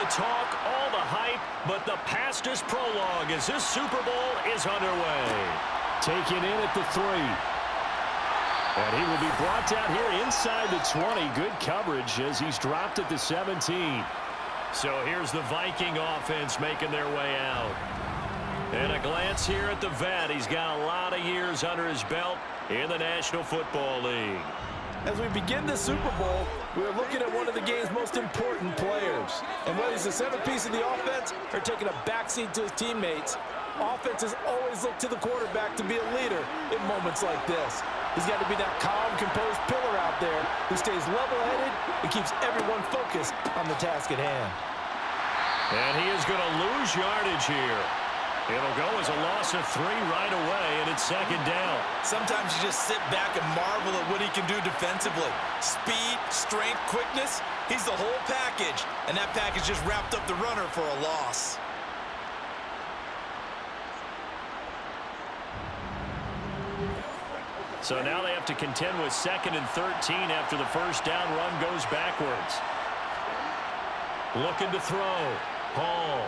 the talk, all the hype, but the pastest prologue as this Super Bowl is underway. Taken in at the 3. And he will be brought down here inside the 20. Good coverage as he's dropped at the 17. So here's the Viking offense making their way out. And a glance here at the vet. He's got a lot of years under his belt in the National Football League. As we begin the Super Bowl, we're looking at one of the game's most important players. And whether he's the centerpiece of the offense or taking a backseat to his teammates, offenses always look to the quarterback to be a leader in moments like this. He's got to be that calm, composed pillar out there who stays level-headed and keeps everyone focused on the task at hand. And he is going to lose yardage here. It'll go as a loss of 3 right away, and it's second down. Sometimes you just sit back and marvel at what he can do defensively. Speed, strength, quickness, he's the whole package. And that package just wrapped up the runner for a loss. So now they have to contend with 2nd and 13 after the first down run goes backwards. Looking to throw. Hall.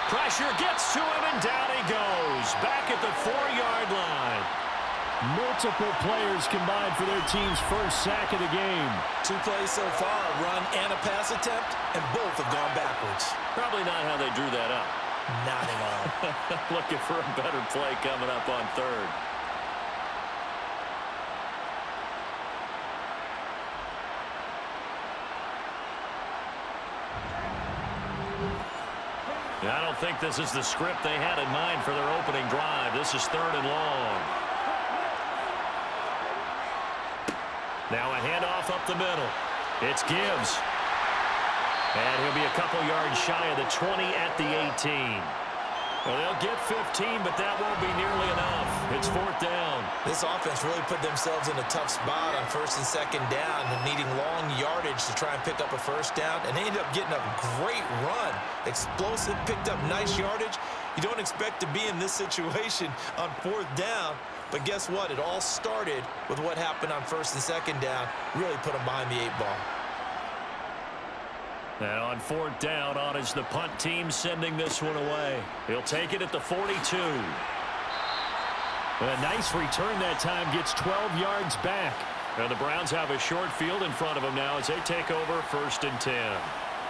Pressure gets to him, and down he goes. Back at the 4-yard line. Multiple players combined for their team's first sack of the game. 2 plays so far, a run and a pass attempt, and both have gone backwards. Probably not how they drew that up. Not at all. Looking for a better play coming up on 3rd. I don't think this is the script they had in mind for their opening drive. This is 3rd and long. Now a handoff up the middle. It's Gibbs. And he'll be a couple yards shy of the 20 at the 18. Well, they'll get 15, but that won't be nearly enough. It's 4th down. This offense really put themselves in a tough spot on 1st and 2nd down, needing long yardage to try and pick up a first down, and they ended up getting a great run. Explosive, picked up nice yardage. You don't expect to be in this situation on 4th down, but guess what? It all started with what happened on 1st and 2nd down. Really put them behind the 8 ball. And on 4th down, on is the punt team sending this one away. He'll take it at the 42. And a nice return that time, gets 12 yards back. And the Browns have a short field in front of them now as they take over 1st and 10.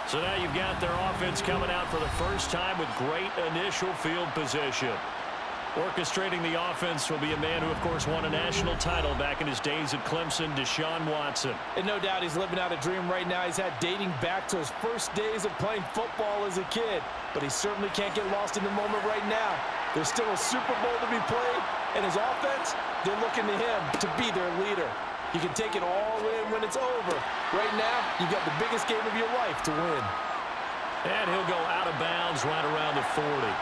So now you've got their offense coming out for the first time with great initial field position. Orchestrating the offense will be a man who, of course, won a national title back in his days at Clemson, Deshaun Watson. And no doubt he's living out a dream right now he's had dating back to his first days of playing football as a kid. But he certainly can't get lost in the moment right now. There's still a Super Bowl to be played, and his offense, they're looking to him to be their leader. You can take it all in when it's over. Right now, you've got the biggest game of your life to win. And he'll go out of bounds right around the 40.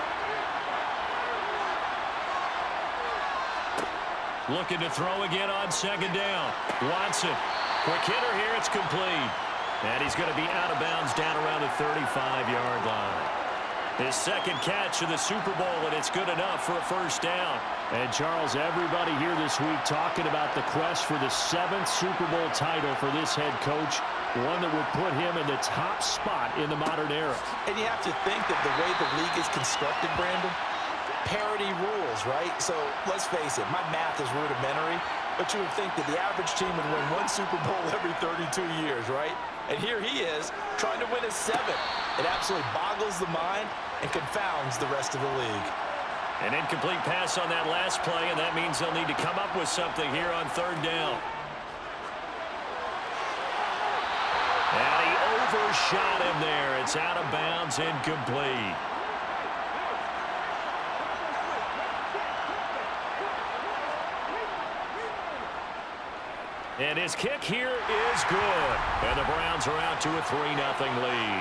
Looking to throw again on 2nd down. Watson. Quick hitter here. It's complete. And he's going to be out of bounds down around the 35-yard line. His 2nd catch of the Super Bowl, and it's good enough for a first down. And, Charles, everybody here this week talking about the quest for the 7th Super Bowl title for this head coach, one that would put him in the top spot in the modern era. And you have to think that the way the league is constructed, Brandon, parity rules, right? So let's face it, my math is rudimentary, but you would think that the average team would win 1 Super Bowl every 32 years, right? And here he is trying to win his 7th. It absolutely boggles the mind and confounds the rest of the league. An incomplete pass on that last play, and that means they'll need to come up with something here on 3rd down. And he overshot him there. It's out of bounds, incomplete. And his kick here is good. And the Browns are out to a 3-0 lead.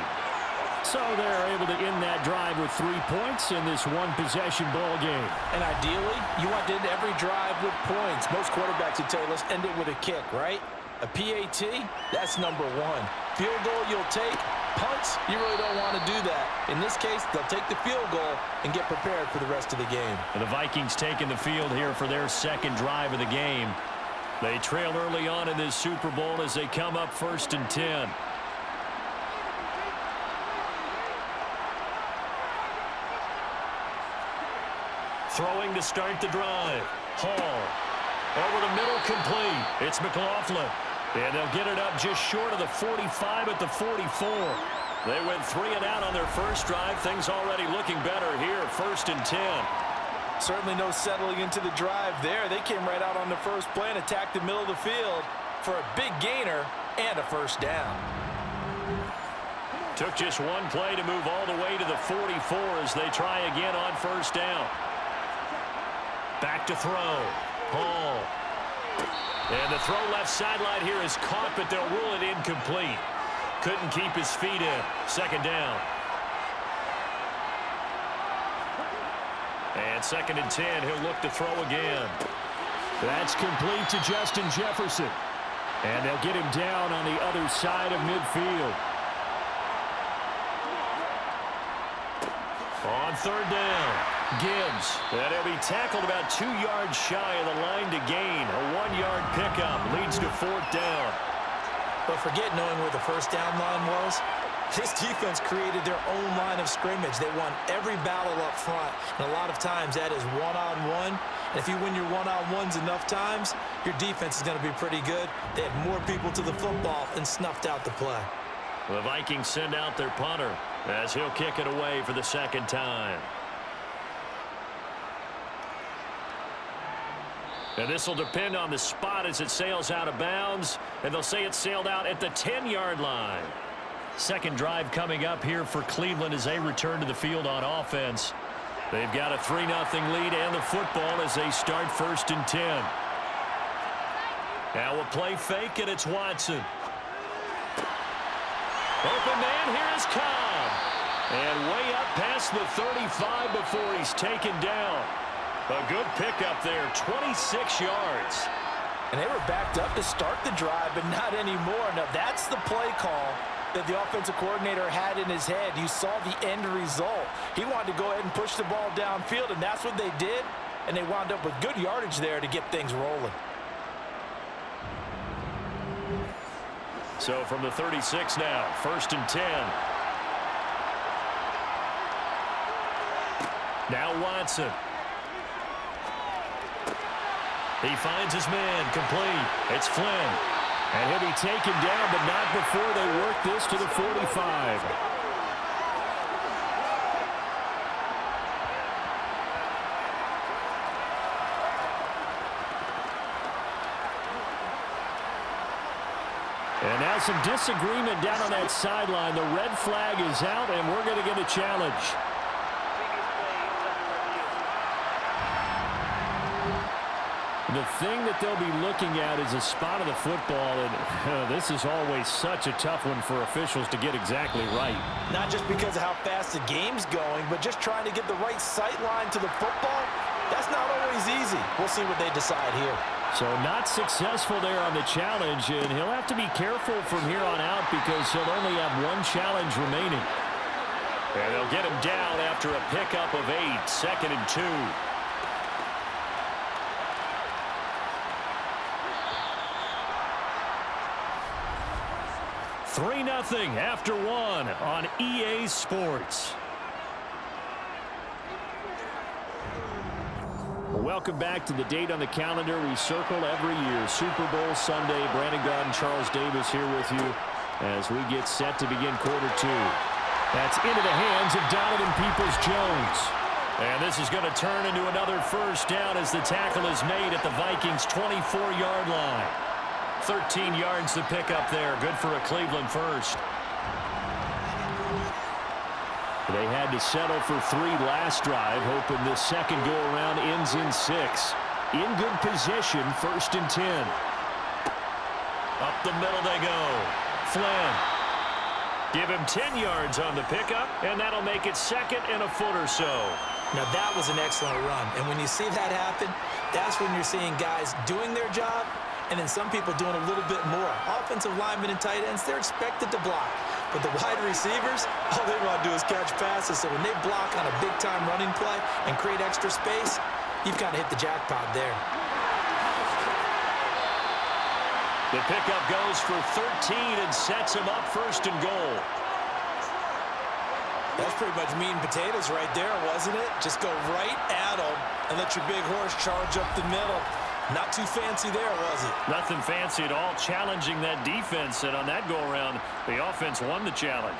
So they're able to end that drive with 3 points in this one-possession ball game. And ideally, you want to end every drive with points. Most quarterbacks would tell you, let's end it with a kick, right? A PAT, that's number 1. Field goal you'll take. Punts, you really don't want to do that. In this case, they'll take the field goal and get prepared for the rest of the game. And the Vikings taking the field here for their 2nd drive of the game. They trail early on in this Super Bowl as they come up 1st and 10. Throwing to start the drive. Hall. Over the middle, complete. It's McLaughlin. And they'll get it up just short of the 45 at the 44. They went 3 and out on their first drive. Things already looking better here. 1st and 10. Certainly no settling into the drive there. They came right out on the first play and attacked the middle of the field for a big gainer and a first down. Took just one play to move all the way to the 44 as they try again on 1st down. Back to throw. Hall. And the throw left sideline here is caught, but they'll rule it incomplete. Couldn't keep his feet in. 2nd down. And 2nd and 10. He'll look to throw again. That's complete to Justin Jefferson. And they'll get him down on the other side of midfield. On 3rd down, Gibbs. And he'll be tackled about 2 yards shy of the line to gain. A 1-yard pickup leads to 4th down. But forget knowing where the first down line was. This defense created their own line of scrimmage. They won every battle up front. And a lot of times that is one-on-one. And if you win your one-on-ones enough times, your defense is going to be pretty good. They had more people to the football and snuffed out the play. The Vikings send out their punter as he'll kick it away for the 2nd time. And this will depend on the spot as it sails out of bounds. And they'll say it sailed out at the 10-yard line. 2nd drive coming up here for Cleveland as they return to the field on offense. They've got a 3-0 lead and the football as they start 1st and 10. Now a play fake, and it's Watson. Open man, here is Cobb. And way up past the 35 before he's taken down. A good pickup there, 26 yards. And they were backed up to start the drive, but not anymore. Now that's the play call that the offensive coordinator had in his head. You saw the end result. He wanted to go ahead and push the ball downfield, and that's what they did. And they wound up with good yardage there to get things rolling. So from the 36 now, 1st and 10. Now Watson. He finds his man, complete. It's Flynn. And he'll be taken down, but not before they work this to the 45. And now some disagreement down on that sideline. The red flag is out, and we're going to get a challenge. The thing that they'll be looking at is a spot of the football, and this is always such a tough one for officials to get exactly right. Not just because of how fast the game's going, but just trying to get the right sight line to the football. That's not always easy. We'll see what they decide here. So not successful there on the challenge, and he'll have to be careful from here on out because he'll only have one challenge remaining. And they'll get him down after a pickup of 8, 2nd and 2. 3-0 after 1 on EA Sports. Welcome back to the date on the calendar we circle every year. Super Bowl Sunday. Brandon Gaudin, Charles Davis here with you as we get set to begin quarter 2. That's into the hands of Donovan Peoples-Jones. And this is going to turn into another first down as the tackle is made at the Vikings' 24-yard line. 13 yards to pick up there. Good for a Cleveland first. They had to settle for 3 last drive, hoping this second go-around ends in 6. In good position, 1st and 10. Up the middle they go. Flynn. Give him 10 yards on the pickup, and that'll make it 2nd and a foot or so. Now that was an excellent run. And when you see that happen, that's when you're seeing guys doing their job and then some people doing a little bit more. Offensive linemen and tight ends, they're expected to block. But the wide receivers, all they want to do is catch passes. So when they block on a big-time running play and create extra space, you've kind of hit the jackpot there. The pickup goes for 13 and sets him up 1st and goal. That's pretty much meat and potatoes right there, wasn't it? Just go right at them and let your big horse charge up the middle. Not too fancy there, was it? Nothing fancy at all, challenging that defense, and on that go-around, the offense won the challenge.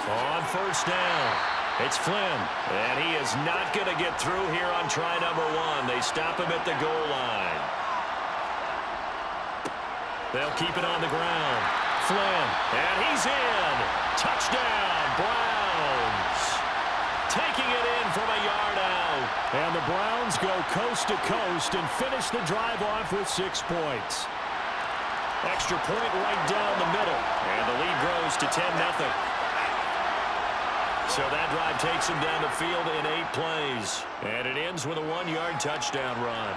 On first down, it's Flynn, and he is not going to get through here on try number 1. They stop him at the goal line. They'll keep it on the ground. Flynn, and he's in. Touchdown, Browns. Taking it in from a yard out. And the Browns go coast to coast and finish the drive off with 6 points. Extra point right down the middle, and the lead grows to 10-0. So that drive takes him down the field in 8 plays. And it ends with a 1-yard touchdown run.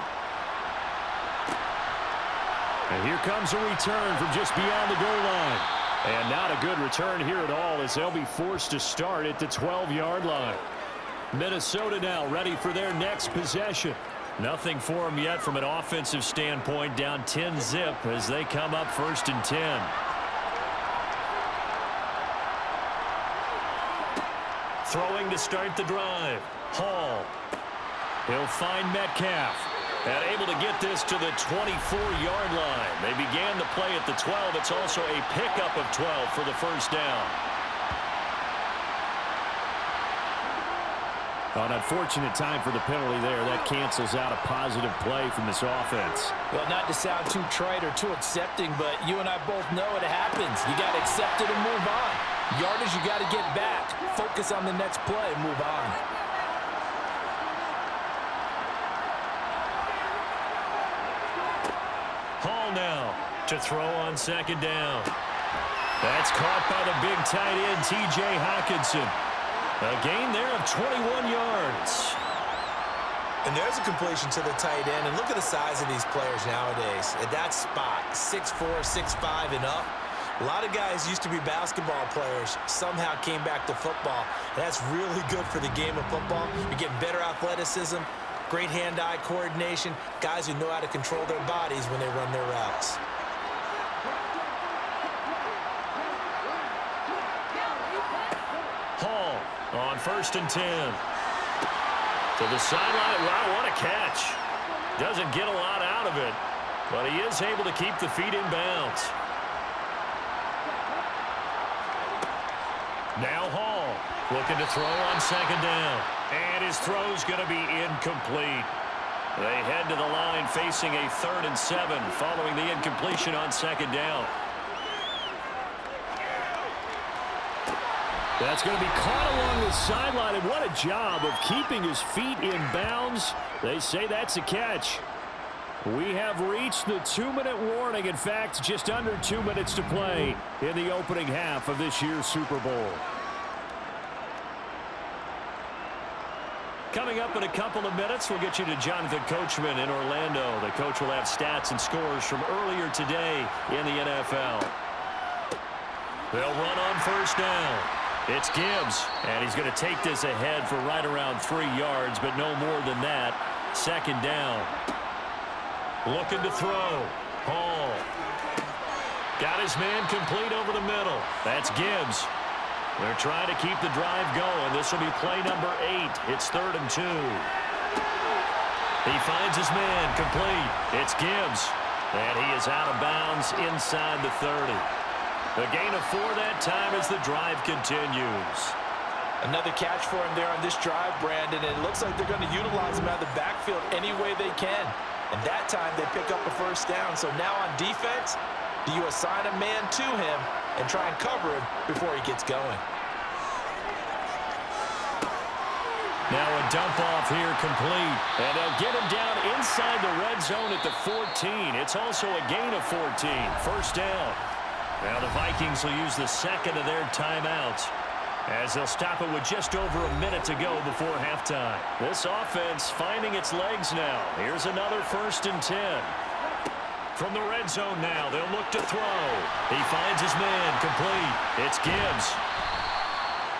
And here comes a return from just beyond the goal line. And not a good return here at all, as they'll be forced to start at the 12-yard line. Minnesota now ready for their next possession. Nothing for them yet from an offensive standpoint, down 10-zip as they come up 1st and 10. Throwing to start the drive. Hall. He'll find Metcalf. And able to get this to the 24-yard line. They began the play at the 12. It's also a pickup of 12 for the first down. An unfortunate time for the penalty there. That cancels out a positive play from this offense. Well, not to sound too trite or too accepting, but you and I both know it happens. You got to accept it and move on. Yardage, you got to get back. Focus on the next play, move on. Hall now to throw on 2nd down. That's caught by the big tight end, T.J. Hockenson. A gain there of 21 yards. And there's a completion to the tight end. And look at the size of these players nowadays. At that spot, 6'4", 6'5", and up. A lot of guys used to be basketball players, somehow came back to football. And that's really good for the game of football. You're getting better athleticism, great hand-eye coordination, guys who know how to control their bodies when they run their routes. Hall on 1st and 10. To the sideline. Wow, what a catch. Doesn't get a lot out of it, but he is able to keep the feet in bounds. Now Hall looking to throw on 2nd down. And his throw's going to be incomplete. They head to the line facing a 3rd and 7 following the incompletion on 2nd down. That's going to be caught along the sideline, and what a job of keeping his feet in bounds. They say that's a catch. We have reached the 2-minute warning. In fact, just under 2 minutes to play in the opening half of this year's Super Bowl. Coming up in a couple of minutes, we'll get you to Jonathan Coachman in Orlando. The coach will have stats and scores from earlier today in the NFL. They'll run on 1st down. It's Gibbs, and he's going to take this ahead for right around 3 yards, but no more than that. 2nd down. Looking to throw. Hall. Got his man complete over the middle. That's Gibbs. They're trying to keep the drive going. This will be play number 8. It's 3rd and 2. He finds his man complete. It's Gibbs. And he is out of bounds inside the 30. The gain of 4 that time as the drive continues. Another catch for him there on this drive, Brandon, and it looks like they're going to utilize him out of the backfield any way they can. And that time they pick up a 1st down. So now on defense, do you assign a man to him and try and cover him before he gets going? Now a dump off here complete. And they'll get him down inside the red zone at the 14. It's also a gain of 14. 1st down. Now the Vikings will use the 2nd of their timeouts as they'll stop it with just over a minute to go before halftime. This offense finding its legs now. Here's another 1st and 10. From the red zone now, they'll look to throw. He finds his man complete. It's Gibbs.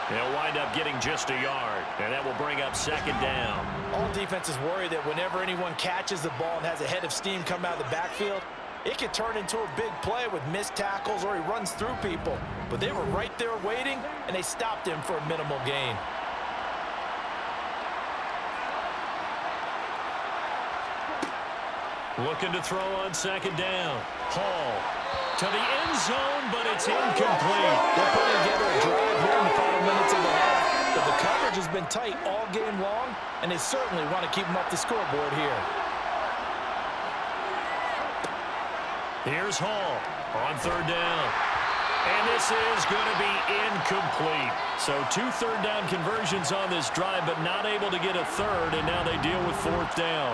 He'll wind up getting just a yard, and that will bring up second down. All defenses worry that whenever anyone catches the ball and has a head of steam come out of the backfield, it can turn into a big play with missed tackles or he runs through people. But they were right there waiting, and they stopped him for a minimal gain. Looking to throw on second down. Hall to the end zone, but it's incomplete. They're putting together a drive here in the final minutes of the half, but the coverage has been tight all game long, and they certainly want to keep them up the scoreboard here. Here's Hall on third down. And this is going to be incomplete. So 2 third-down conversions on this drive, but not able to get a third, and now they deal with fourth down.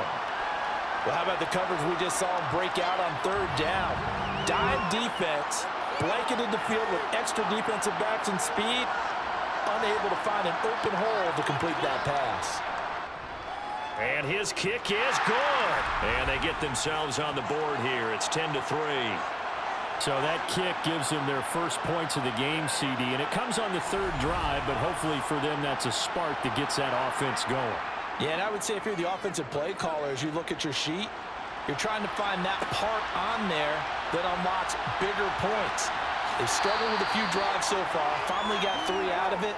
Well, how about the coverage we just saw him break out on third down? Dime defense, blanketed the field with extra defensive backs and speed, unable to find an open hole to complete that pass. And his kick is good. And they get themselves on the board here. It's 10-3. So that kick gives them their first points of the game, CD, and it comes on the third drive, but hopefully for them that's a spark that gets that offense going. Yeah, and I would say if you're the offensive play caller, as you look at your sheet, you're trying to find that part on there that unlocks bigger points. They've struggled with a few drives so far, finally got 3 out of it.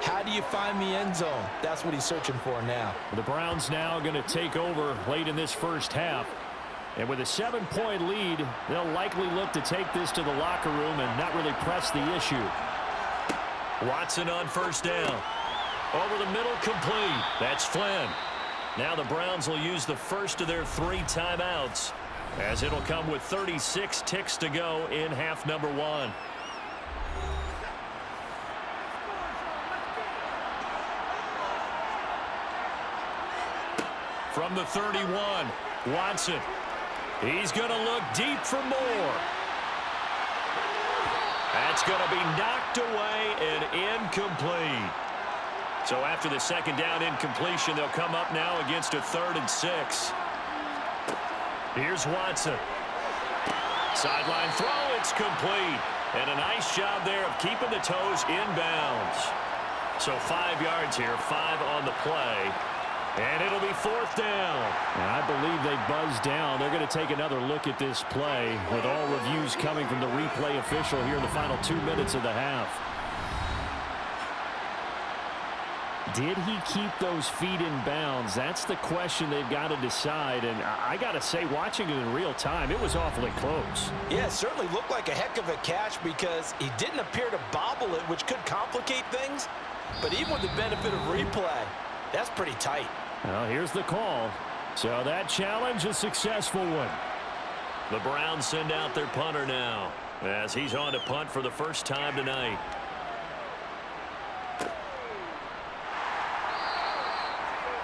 How do you find the end zone? That's what he's searching for now. The Browns now going to take over late in this first half. And with a 7-point lead, they'll likely look to take this to the locker room and not really press the issue. Watson on first down. Over the middle, complete. That's Flynn. Now the Browns will use the first of their 3 timeouts, as it'll come with 36 ticks to go in half number 1. From the 31, Watson. He's going to look deep for more. That's going to be knocked away and incomplete. So after the second down incompletion, they'll come up now against a 3rd and 6. Here's Watson. Sideline throw, it's complete. And a nice job there of keeping the toes inbounds. So 5 yards here, 5 on the play. And it'll be 4th down. And I believe they buzzed down. They're going to take another look at this play with all reviews coming from the replay official here in the final 2 minutes of the half. Did he keep those feet in bounds? That's the question they've got to decide. And I got to say, watching it in real time, it was awfully close. Yeah, it certainly looked like a heck of a catch because he didn't appear to bobble it, which could complicate things. But even with the benefit of replay, that's pretty tight. Well, here's the call. So that challenge, a successful one. The Browns send out their punter now, as he's on to punt for the first time tonight.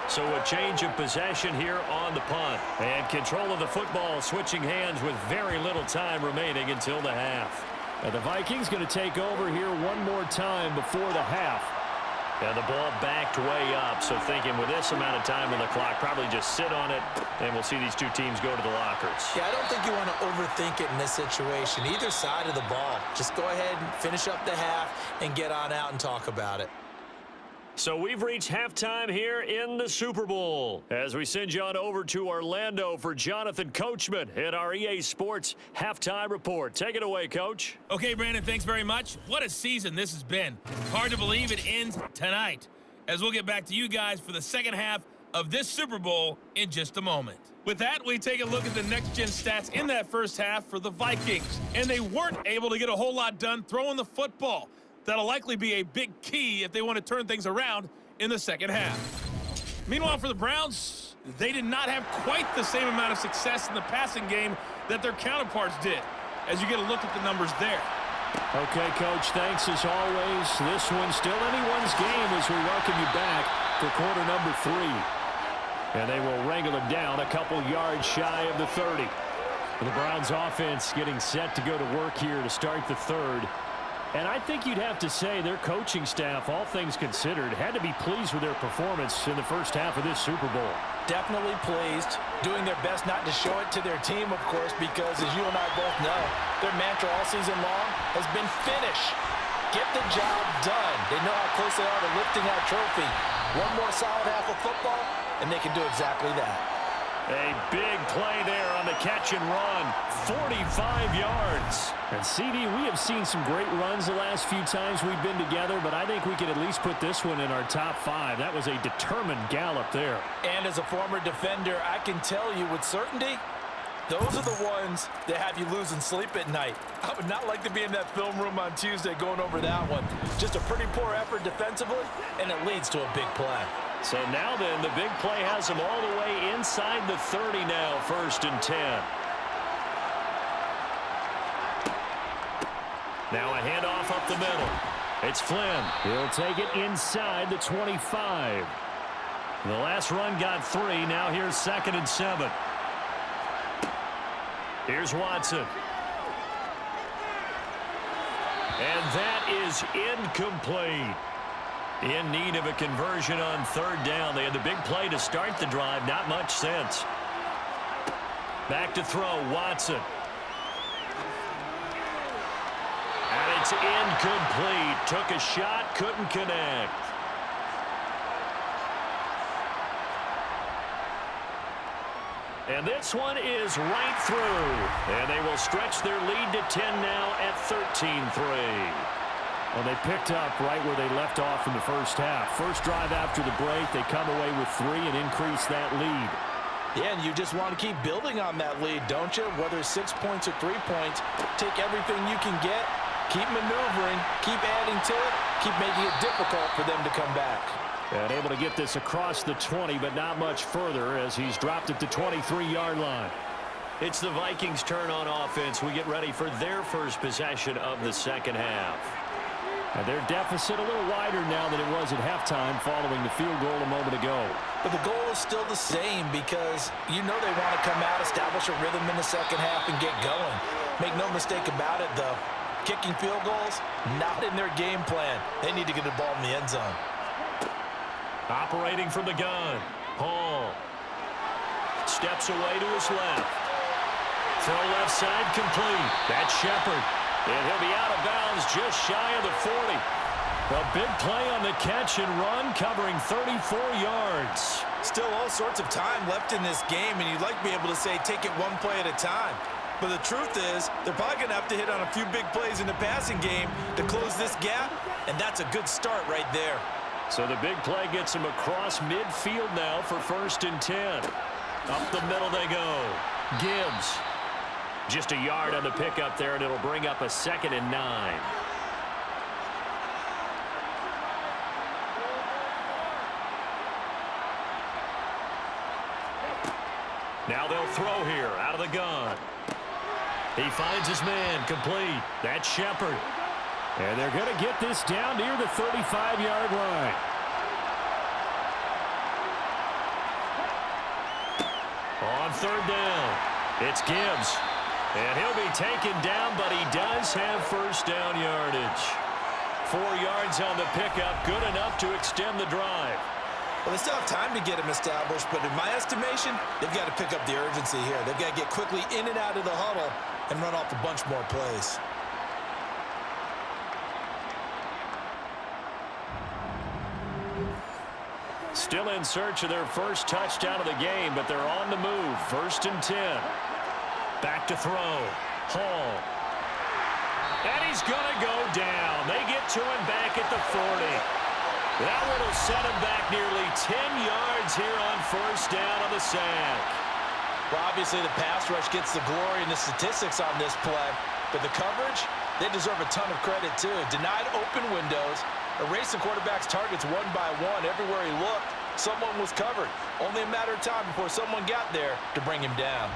So a change of possession here on the punt. And control of the football switching hands with very little time remaining until the half. Now the Vikings going to take over here one more time before the half. And the ball backed way up. So thinking with this amount of time on the clock, probably just sit on it, and we'll see these two teams go to the lockers. Yeah, I don't think you want to overthink it in this situation. Either side of the ball. Just go ahead and finish up the half and get on out and talk about it. So we've reached halftime here in the Super Bowl as we send you on over to Orlando for Jonathan Coachman at our EA Sports Halftime Report. Take it away, Coach. Okay, Brandon, thanks very much. What a season this has been. Hard to believe it ends tonight, as we'll get back to you guys for the second half of this Super Bowl in just a moment. With that, we take a look at the next-gen stats in that first half for the Vikings, and they weren't able to get a whole lot done throwing the football. That'll likely be a big key if they want to turn things around in the second half. Meanwhile, for the Browns, they did not have quite the same amount of success in the passing game that their counterparts did, as you get a look at the numbers there. Okay, Coach, thanks as always. This one's still anyone's game as we welcome you back for quarter number 3. And they will wrangle it down a couple yards shy of the 30. The Browns offense getting set to go to work here to start the third. And I think you'd have to say their coaching staff, all things considered, had to be pleased with their performance in the first half of this Super Bowl. Definitely pleased, doing their best not to show it to their team, of course, because as you and I both know, their mantra all season long has been finish. Get the job done. They know how close they are to lifting that trophy. One more solid half of football, and they can do exactly that. A big play there on the catch and run. 45 yards. And CD, we have seen some great runs the last few times we've been together, but I think we can at least put this one in our top 5. That was a determined gallop there. And as a former defender, I can tell you with certainty, those are the ones that have you losing sleep at night. I would not like to be in that film room on Tuesday going over that one. Just a pretty poor effort defensively, and it leads to a big play. So now then, the big play has them all the way inside the 30 now, 1st and 10. Now a handoff up the middle. It's Flynn. He'll take it inside the 25. The last run got 3. Now here's 2nd and 7. Here's Watson. And that is incomplete. In need of a conversion on 3rd down. They had the big play to start the drive. Not much sense. Back to throw. Watson. And it's incomplete. Took a shot. Couldn't connect. And this one is right through. And they will stretch their lead to 10 now at 13-3. Well, they picked up right where they left off in the first half. First drive after the break, they come away with 3 and increase that lead. Yeah, and you just want to keep building on that lead, don't you? Whether it's 6 points or 3 points, take everything you can get, keep maneuvering, keep adding to it, keep making it difficult for them to come back. And able to get this across the 20, but not much further as he's dropped at the 23-yard line. It's the Vikings' turn on offense. We get ready for their first possession of the second half. And their deficit a little wider now than it was at halftime following the field goal a moment ago. But the goal is still the same because you know they want to come out, establish a rhythm in the second half, and get going. Make no mistake about it, though. Kicking field goals, not in their game plan. They need to get the ball in the end zone. Operating from the gun. Hall. Steps away to his left. Throw left side complete. That's Shepard. And he'll be out of bounds just shy of the 40. A big play on the catch and run, covering 34 yards. Still all sorts of time left in this game, and you'd like to be able to say take it one play at a time. But the truth is, they're probably going to have to hit on a few big plays in the passing game to close this gap, and that's a good start right there. So the big play gets him across midfield now for 1st and 10. Up the middle they go. Gibbs. Just a yard on the pickup there, and it'll bring up a 2nd and 9. Now they'll throw here out of the gun. He finds his man complete. That's Shepard. And they're going to get this down near the 35-yard line. On 3rd down, it's Gibbs. And he'll be taken down, but he does have 1st down yardage. 4 yards on the pickup, good enough to extend the drive. Well, they still have time to get him established, but in my estimation, they've got to pick up the urgency here. They've got to get quickly in and out of the huddle and run off a bunch more plays. Still in search of their first touchdown of the game, but they're on the move. 1st and 10. Back to throw. Hall. And he's going to go down. They get to him back at the 40. That one will set him back nearly 10 yards here on 1st down on the sack. Well, obviously the pass rush gets the glory and the statistics on this play, but the coverage, they deserve a ton of credit too. Denied open windows, erased the quarterback's targets one by one. Everywhere he looked, someone was covered. Only a matter of time before someone got there to bring him down.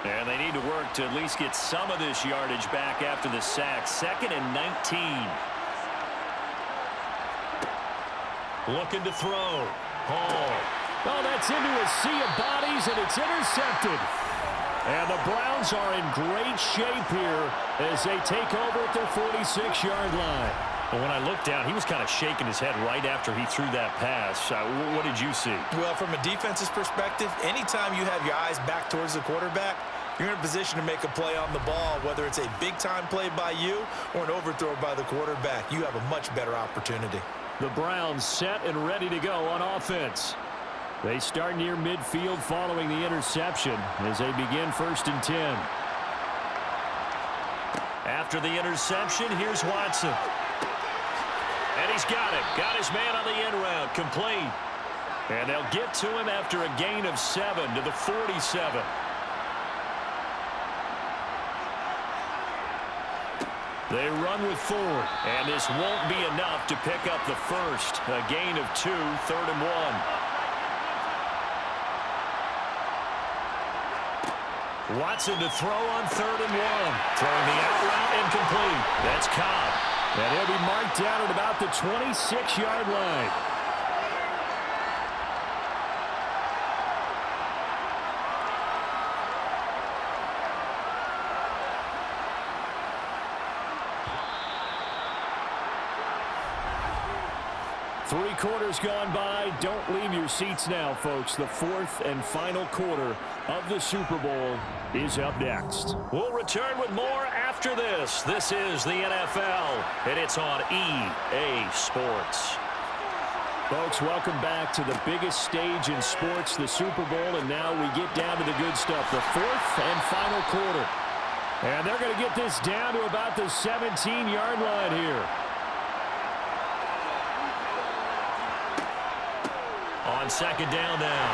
And they need to work to at least get some of this yardage back after the sack. 2nd and 19. Looking to throw. Hall. Oh, that's into a sea of bodies, and it's intercepted. And the Browns are in great shape here as they take over at their 46-yard line. Well, when I looked down, he was kind of shaking his head right after he threw that pass. What did you see? Well, from a defense's perspective, anytime you have your eyes back towards the quarterback, you're in a position to make a play on the ball, whether it's a big-time play by you or an overthrow by the quarterback. You have a much better opportunity. The Browns set and ready to go on offense. They start near midfield following the interception as they begin 1st and 10. After the interception, here's Watson. And he's got it. Got his man on the end route. Complete. And they'll get to him after a gain of 7 to the 47. They run with 4. And this won't be enough to pick up the first. A gain of 2, 3rd and 1. Watson to throw on 3rd and 1. Throwing the out route incomplete. That's Cobb. And he'll be marked down at about the 26-yard line. Three quarters gone by. Don't leave your seats now, folks. The 4th and final quarter of the Super Bowl is up next. We'll return with more after this. This is the NFL, and it's on EA Sports. Folks, welcome back to the biggest stage in sports, the Super Bowl, and now we get down to the good stuff, the 4th and final quarter. And they're going to get this down to about the 17-yard line here. On 2nd down now,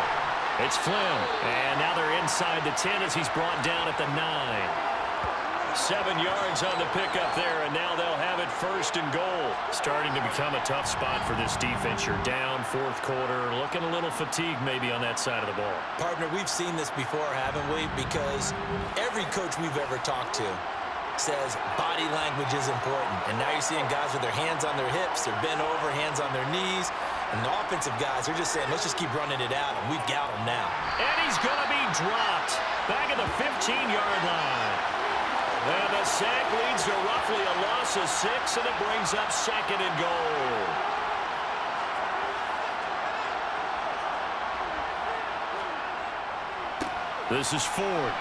it's Flynn. And now they're inside the 10 as he's brought down at the 9. 7 yards on the pickup there, and now they'll have it 1st and goal. Starting to become a tough spot for this defense. You're down 4th quarter, looking a little fatigued maybe on that side of the ball. Partner, we've seen this before, haven't we? Because every coach we've ever talked to says body language is important. And now you're seeing guys with their hands on their hips, they're bent over, hands on their knees. And the offensive guys are just saying, let's just keep running it out, and we've got him now. And he's going to be dropped back at the 15-yard line. And the sack leads to roughly a loss of 6, and it brings up 2nd and goal. This is Ford.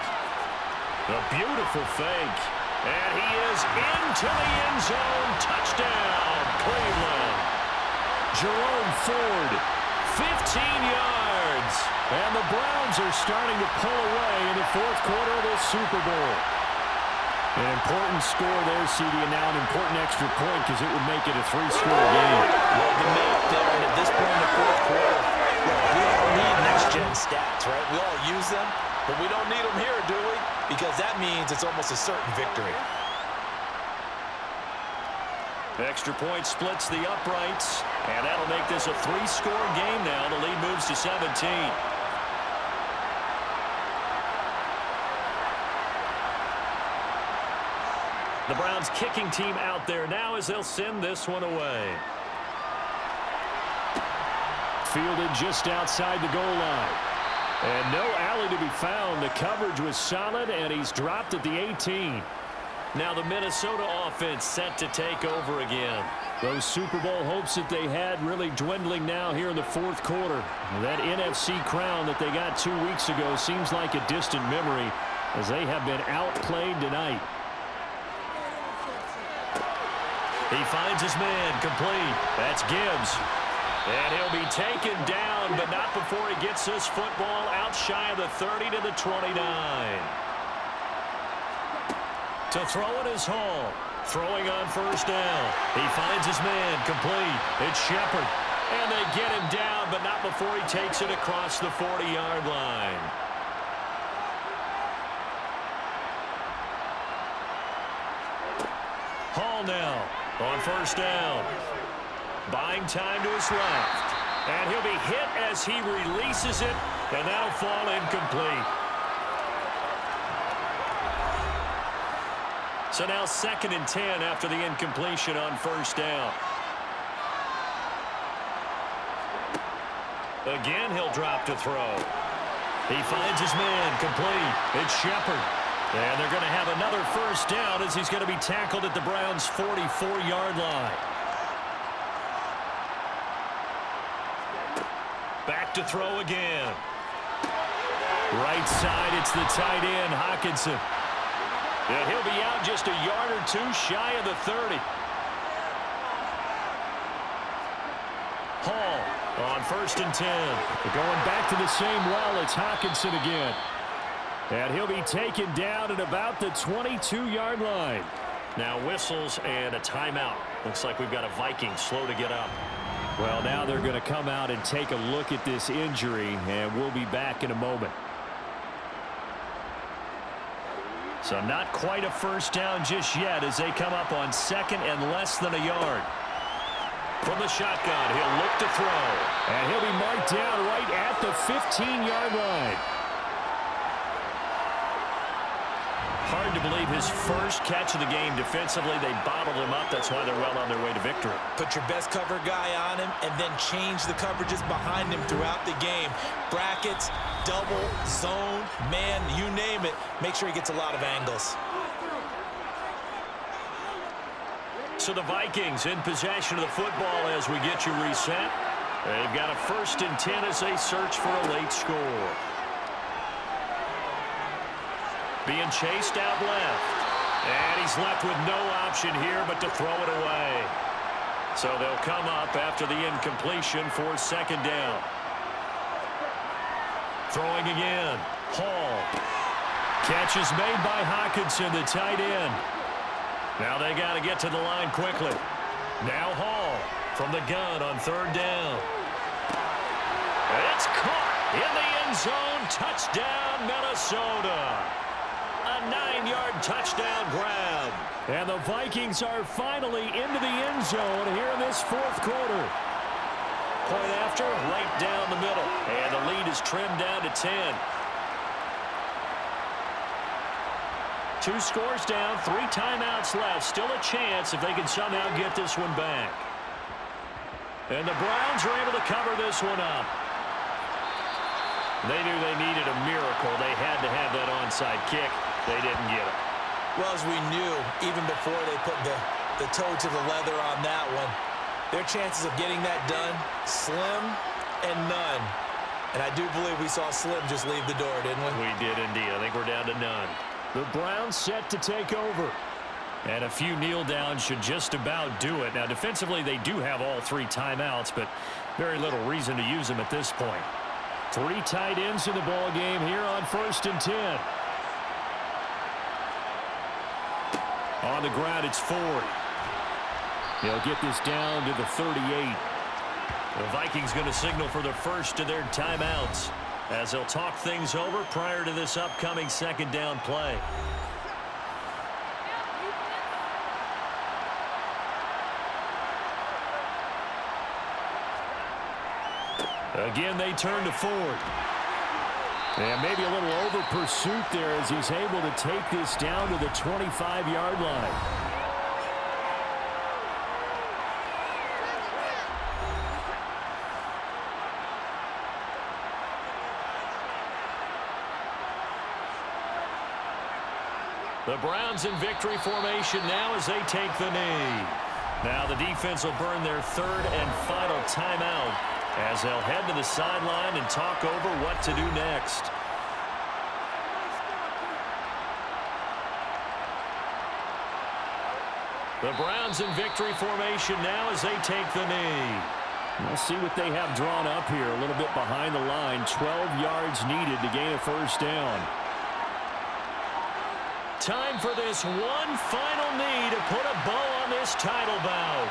A beautiful fake. And he is into the end zone. Touchdown, Cleveland. Jerome Ford, 15 yards. And the Browns are starting to pull away in the 4th quarter of this Super Bowl. An important score there, CD, and now an important extra point because it would make it a 3-score game. Well, the make there, and at this point in the 4th quarter, we all need next-gen stats, right? We all use them, but we don't need them here, do we? Because that means it's almost a certain victory. Extra point splits the uprights, and that'll make this a 3-score game now. The lead moves to 17. The Browns kicking team out there now as they'll send this one away. Fielded just outside the goal line. And no alley to be found. The coverage was solid, and he's dropped at the 18. Now the Minnesota offense set to take over again. Those Super Bowl hopes that they had really dwindling now here in the 4th quarter. That NFC crown that they got 2 weeks ago seems like a distant memory as they have been outplayed tonight. He finds his man complete. That's Gibbs. And he'll be taken down, but not before he gets this football out shy of the 30 to the 29. To throw it is Hall. Throwing on 1st down. He finds his man complete. It's Shepard. And they get him down, but not before he takes it across the 40-yard line. Hall now on 1st down. Buying time to his left. And he'll be hit as he releases it, and that'll fall incomplete. So now 2nd and 10 after the incompletion on 1st down. Again, he'll drop to throw. He finds his man complete. It's Shepard. And they're going to have another 1st down as he's going to be tackled at the Browns' 44-yard line. Back to throw again. Right side, it's the tight end, Hockenson. Yeah, he'll be out just a yard or two shy of the 30. Hall on 1st and 10. We're going back to the same well. It's Hockenson again. And he'll be taken down at about the 22-yard line. Now whistles and a timeout. Looks like we've got a Viking slow to get up. Well, now they're going to come out and take a look at this injury, and we'll be back in a moment. So not quite a first down just yet as they come up on 2nd and less than a yard. From the shotgun, he'll look to throw. And he'll be marked down right at the 15-yard line. Hard to believe his first catch of the game defensively. They bottled him up. That's why they're well on their way to victory. Put your best cover guy on him and then change the coverages behind him throughout the game. Brackets, double, zone, man, you name it. Make sure he gets a lot of angles. So the Vikings in possession of the football as we get you reset. They've got a 1st and 10 as they search for a late score. Being chased out left. And he's left with no option here but to throw it away. So they'll come up after the incompletion for 2nd down. Throwing again. Hall. Catch is made by Hockenson, the tight end. Now they got to get to the line quickly. Now Hall from the gun on 3rd down. It's caught in the end zone. Touchdown, Minnesota. A 9-yard touchdown grab. And the Vikings are finally into the end zone here in this 4th quarter. Point after, right down the middle. And the lead is trimmed down to 10. 2 scores down, 3 timeouts left. Still a chance if they can somehow get this one back. And the Browns are able to cover this one up. They knew they needed a miracle. They had to have that onside kick. They didn't get it. Well, as we knew, even before they put the toe to the leather on that one, their chances of getting that done, slim and none. And I do believe we saw Slim just leave the door, didn't we? We did indeed. I think we're down to none. The Browns set to take over. And a few kneel downs should just about do it. Now, defensively, they do have all 3 timeouts, but very little reason to use them at this point. 3 tight ends in the ball game here on 1st and 10. On the ground, it's Ford. He'll get this down to the 38. The Vikings going to signal for the first of their timeouts as they'll talk things over prior to this upcoming 2nd down play. Again, they turn to Ford. And maybe a little over pursuit there as he's able to take this down to the 25-yard line. The Browns in victory formation now as they take the knee. Now the defense will burn their 3rd and final timeout as they'll head to the sideline and talk over what to do next. The Browns in victory formation now as they take the knee. We'll see what they have drawn up here. A little bit behind the line. 12 yards needed to gain a 1st down. Time for this one final knee to put a bow on this title bout.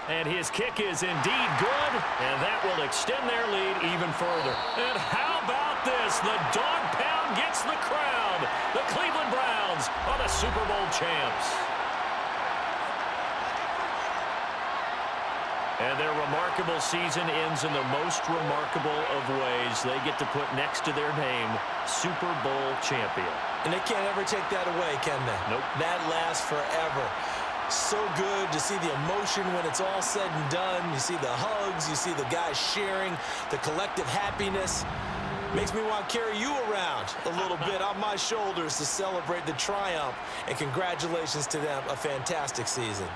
And his kick is indeed good, and that will extend their lead even further. And how about this? The dog pound gets the crowd. The Cleveland Browns are the Super Bowl champs. And their remarkable season ends in the most remarkable of ways. They get to put next to their name, Super Bowl champion. And they can't ever take that away, can they? Nope. That lasts forever. So good to see the emotion when it's all said and done. You see the hugs, you see the guys sharing, the collective happiness. Makes me want to carry you around a little bit on my shoulders to celebrate the triumph. And congratulations to them, a fantastic season.